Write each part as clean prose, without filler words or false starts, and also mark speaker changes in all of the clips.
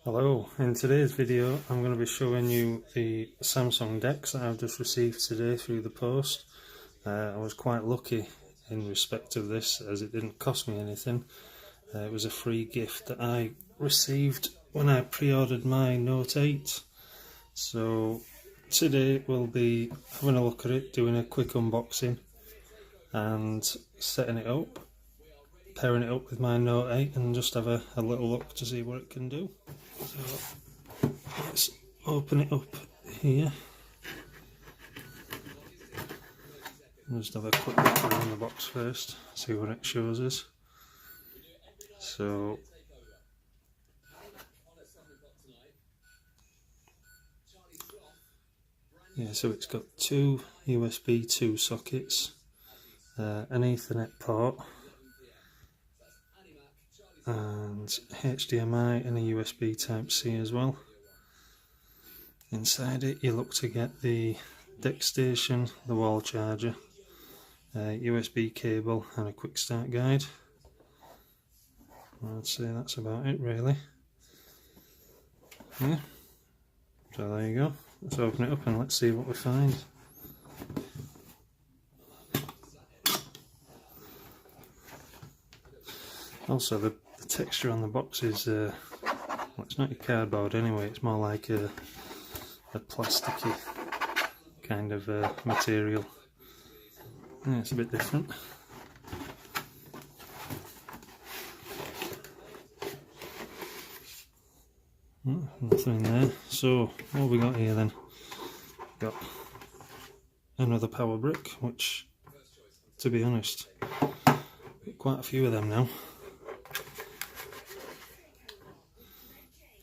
Speaker 1: Hello, in today's video I'm going to be showing you the Samsung DeX that I've just received today through the post. I was quite lucky in respect of this as it didn't cost me anything. It was a free gift that I received when I pre-ordered my Note 8. So today we'll be having a look at it, doing a quick unboxing and setting it up, pairing it up with my Note 8 and just have a little look to see what it can do. So let's open it up here. I'll just have a quick look around the box first, see what it shows us. So yeah, so it's got two USB 2 sockets, an Ethernet port, and HDMI and a USB Type-C as well. Inside it you look to get the DeX station, the wall charger, USB cable and a quick start guide. I'd say that's about it really. Yeah, so there you go. Let's open it up and let's see what we find. Also the texture on the box is, well, it's not your cardboard anyway, it's more like a plasticky kind of material. Yeah, it's a bit different. Nothing in there. So what have we got here then? Got another power brick, which, to be honest, quite a few of them now.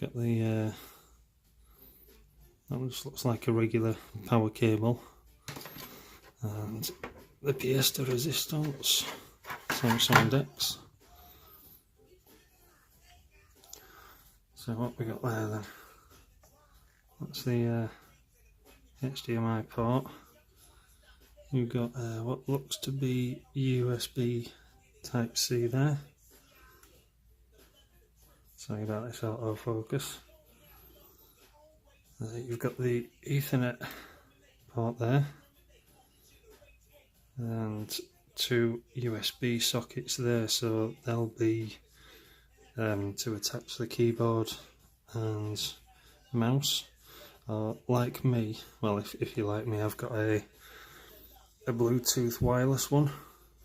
Speaker 1: Got the that just looks like a regular power cable, and the pièce de résistance, Samsung DeX. So what we got there then? That's the HDMI port. You've got what looks to be USB Type-C there. Sorry about this autofocus. You've got the Ethernet port there, and two USB sockets there, so they'll be to attach the keyboard and mouse. Like me, well, if you like me, I've got a Bluetooth wireless one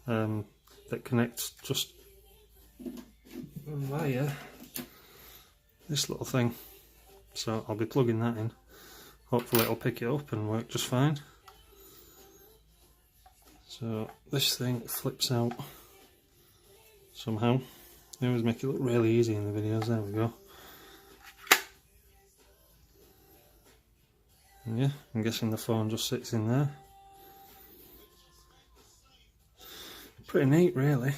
Speaker 1: that connects just via this little thing. So I'll be plugging that in. Hopefully it'll pick it up and work just fine. So this thing flips out somehow. They always make it look really easy in the videos. There we go. And yeah, I'm guessing the phone just sits in there. Pretty neat really.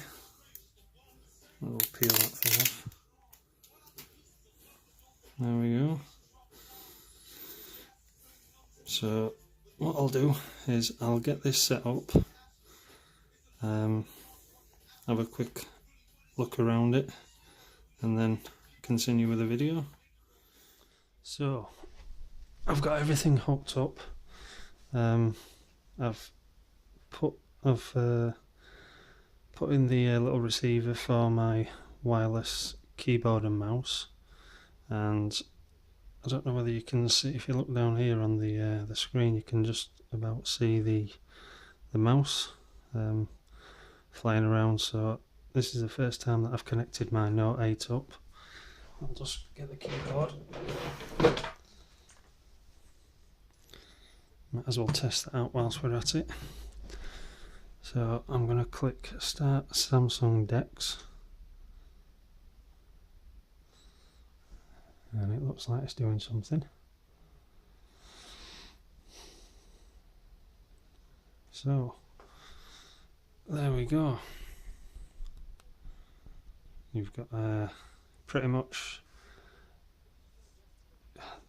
Speaker 1: We'll peel that thing off. There we go. So what I'll do is I'll get this set up, have a quick look around it, and then continue with the video. So I've got everything hooked up. I've put in the little receiver for my wireless keyboard and mouse, and I don't know whether you can see, if you look down here on the screen, you can just about see the mouse flying around. So this is the first time that I've connected my Note 8 up. I'll just get the keyboard. Might as well test that out whilst we're at it. So I'm going to click Start Samsung DeX. And it looks like it's doing something. So there we go. You've got pretty much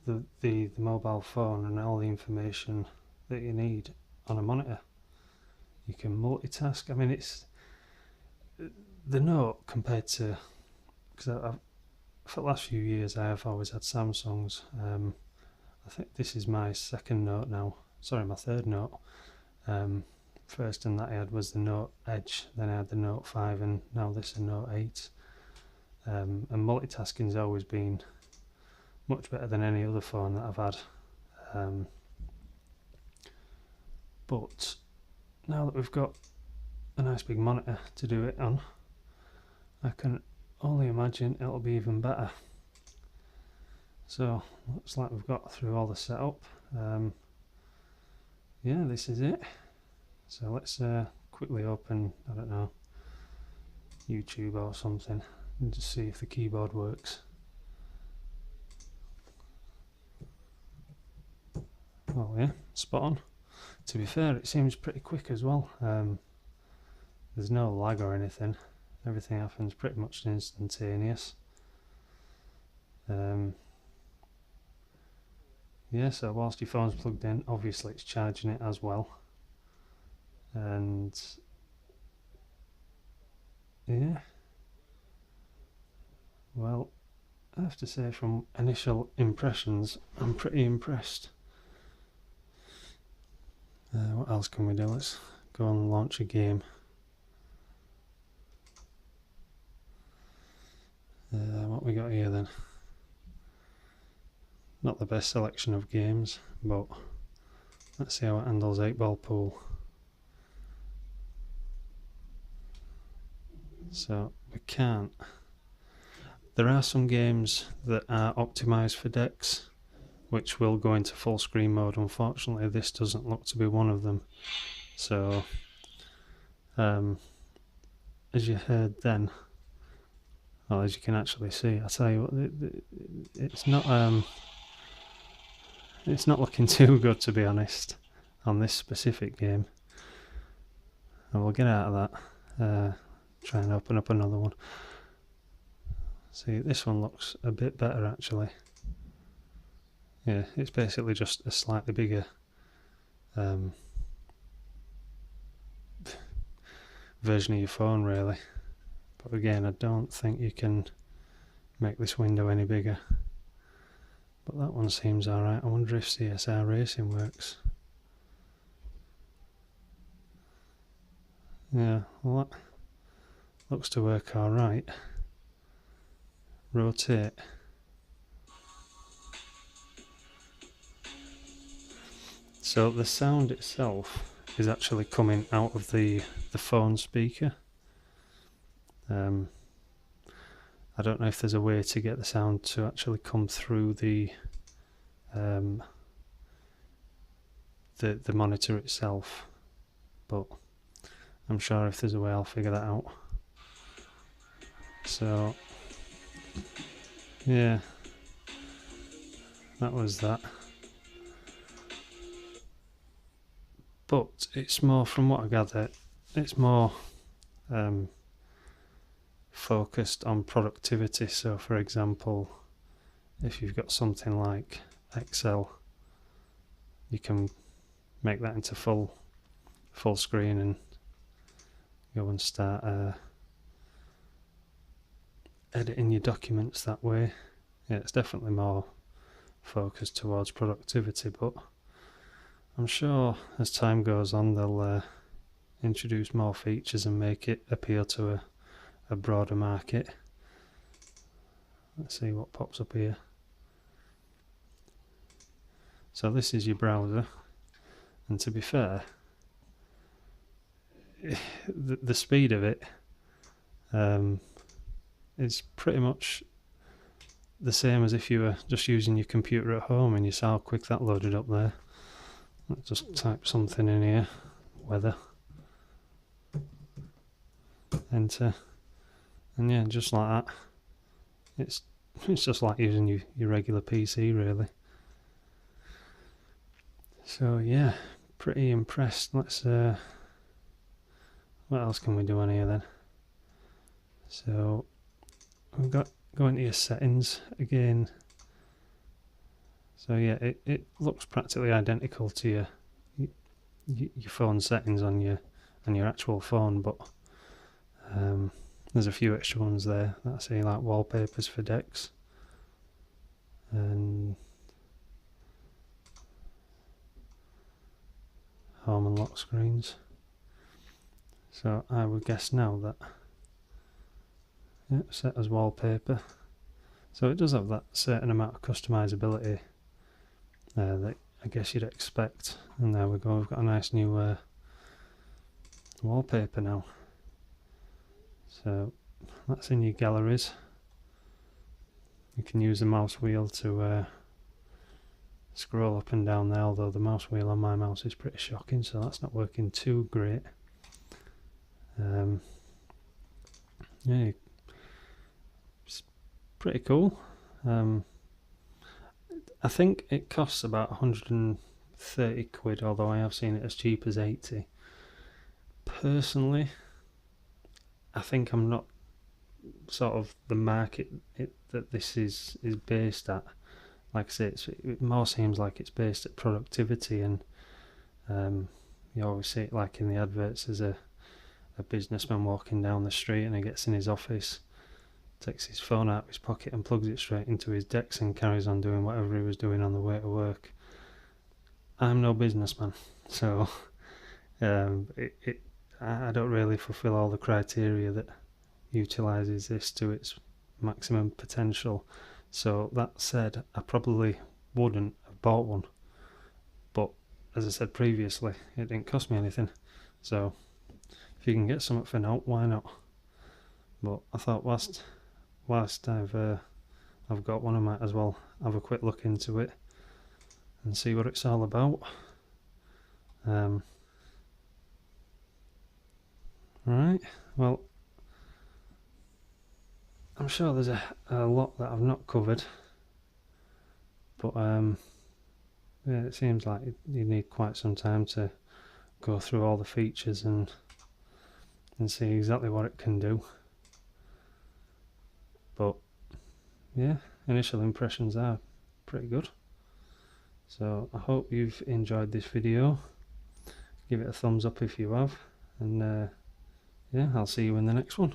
Speaker 1: the mobile phone and all the information that you need on a monitor. You can multitask. I mean, it's the Note compared to, because for the last few years I have always had Samsungs. I think this is my second Note now, sorry, my third Note. First one that I had was the Note Edge, then I had the Note 5, and now this is a Note 8. And multitasking's always been much better than any other phone that I've had. But now that we've got a nice big monitor to do it on, I can only imagine it'll be even better. So looks like we've got through all the setup. Yeah, this is it. So let's quickly open, I don't know, YouTube or something, and just see if the keyboard works. Oh yeah, spot on. To be fair, it seems pretty quick as well. There's no lag or anything. Everything happens pretty much instantaneous. Yeah, so whilst your phone's plugged in, obviously it's charging it as well. And yeah, well, I have to say from initial impressions, I'm pretty impressed. What else can we do? Let's go and launch a game. What we got here then? Not the best selection of games, but let's see how it handles 8-ball pool. So we can't. There are some games that are optimised for DeX, which will go into full screen mode. Unfortunately, this doesn't look to be one of them. So, as you heard then, well, as you can actually see, I tell you what, it's not looking too good, to be honest, on this specific game. And we'll get out of that. Try and open up another one. See, this one looks a bit better actually. Yeah, it's basically just a slightly bigger version of your phone really. But again, I don't think you can make this window any bigger. But that one seems alright. I wonder if CSR Racing works. Yeah, well that looks to work alright. Rotate. So the sound itself is actually coming out of the phone speaker. I don't know if there's a way to get the sound to actually come through the monitor itself, but I'm sure if there's a way I'll figure that out. So yeah, that was that. But it's more, from what I gather, it's more focused on productivity. So for example, if you've got something like Excel, you can make that into full screen and go and start editing your documents that way. Yeah, it's definitely more focused towards productivity, but I'm sure as time goes on they'll introduce more features and make it appeal to a broader market. Let's see what pops up here. So this is your browser, and to be fair, the speed of it is pretty much the same as if you were just using your computer at home, and you saw how quick that loaded up there. Let's just type something in here, weather, enter, and yeah, just like that. It's just like using your regular PC really. So yeah, pretty impressed. Let's what else can we do on here then? So we've got, go into your settings again. So yeah, it looks practically identical to your phone settings on your actual phone, but there's a few extra ones there that I see, like wallpapers for DeX. lock screens. So I would guess now that, yeah, set as wallpaper. So it does have that certain amount of customizability that I guess you'd expect. And there we go, we've got a nice new wallpaper now. So that's in your galleries. You can use the mouse wheel to scroll up and down there, although the mouse wheel on my mouse is pretty shocking, so that's not working too great. Yeah, it's pretty cool. I think it costs about 130 quid, although I have seen it as cheap as 80. Personally, I think I'm not sort of the market that this is based at. Like I say, it more seems like it's based at productivity, and you always see it like in the adverts as a businessman walking down the street and he gets in his office, takes his phone out of his pocket and plugs it straight into his DeX and carries on doing whatever he was doing on the way to work. I'm no businessman, so I don't really fulfill all the criteria that utilises this to its maximum potential. So that said, I probably wouldn't have bought one, but as I said previously, it didn't cost me anything, so if you can get something for now, why not? But I thought whilst I've got one, I might as well have a quick look into it and see what it's all about. Right, well, I'm sure there's a lot that I've not covered, but yeah, it seems like you need quite some time to go through all the features and see exactly what it can do. But yeah, initial impressions are pretty good. So I hope you've enjoyed this video. Give it a thumbs up if you have, and yeah, I'll see you in the next one.